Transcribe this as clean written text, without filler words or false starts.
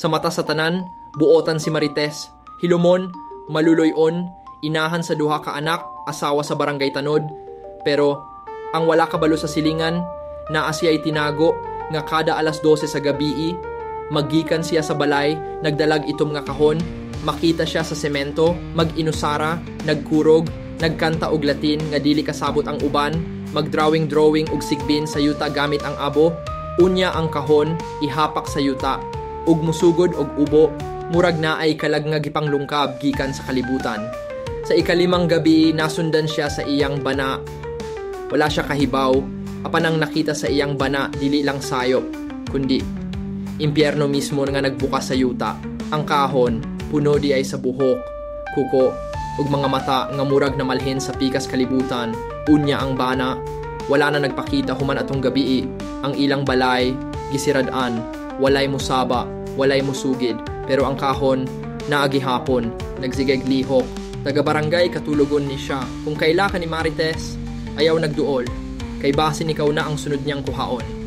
Sa mata sa tanan, buotan si Marites. Hilumon, maluloyon, inahan sa duha ka anak, asawa sa barangay Tanod. Pero, ang wala kabalo sa silingan, naa siya ay tinago, nga kada alas 12 sa gabii, maggikan siya sa balay, nagdalag itom nga kahon, makita siya sa semento, mag-inusara, nagkurog, nagkanta og Latin nga dili kasabot ang uban, mag-drawing og sigbin sa yuta gamit ang abo, unya ang kahon, ihapak sa yuta, ug musugod og ubo, murag na ay kalag nga gipanglungkab gikan sa kalibutan. Sa ikalimang gabi, nasundan siya sa iyang bana. Wala siya kahibaw, apan ang nakita sa iyang bana dili lang sayop, kundi impyerno mismo nga nagbukas sa yuta. Ang kahon, puno di ay sa buhok, kuko, ug mga mata nga murag na malhin sa pikas kalibutan. Unya ang bana, wala na nagpakita human atong gabii. Ang ilang balay, gisiradan, walay musaba, walay musugid. Pero ang kahon, naagihapon, nagsigeg lihok. Taga-barangay katulugon ni siya. Kung kaila ka ni Marites, ayaw nagduol. Kay basin ikaw na ang sunod niyang kuhaon.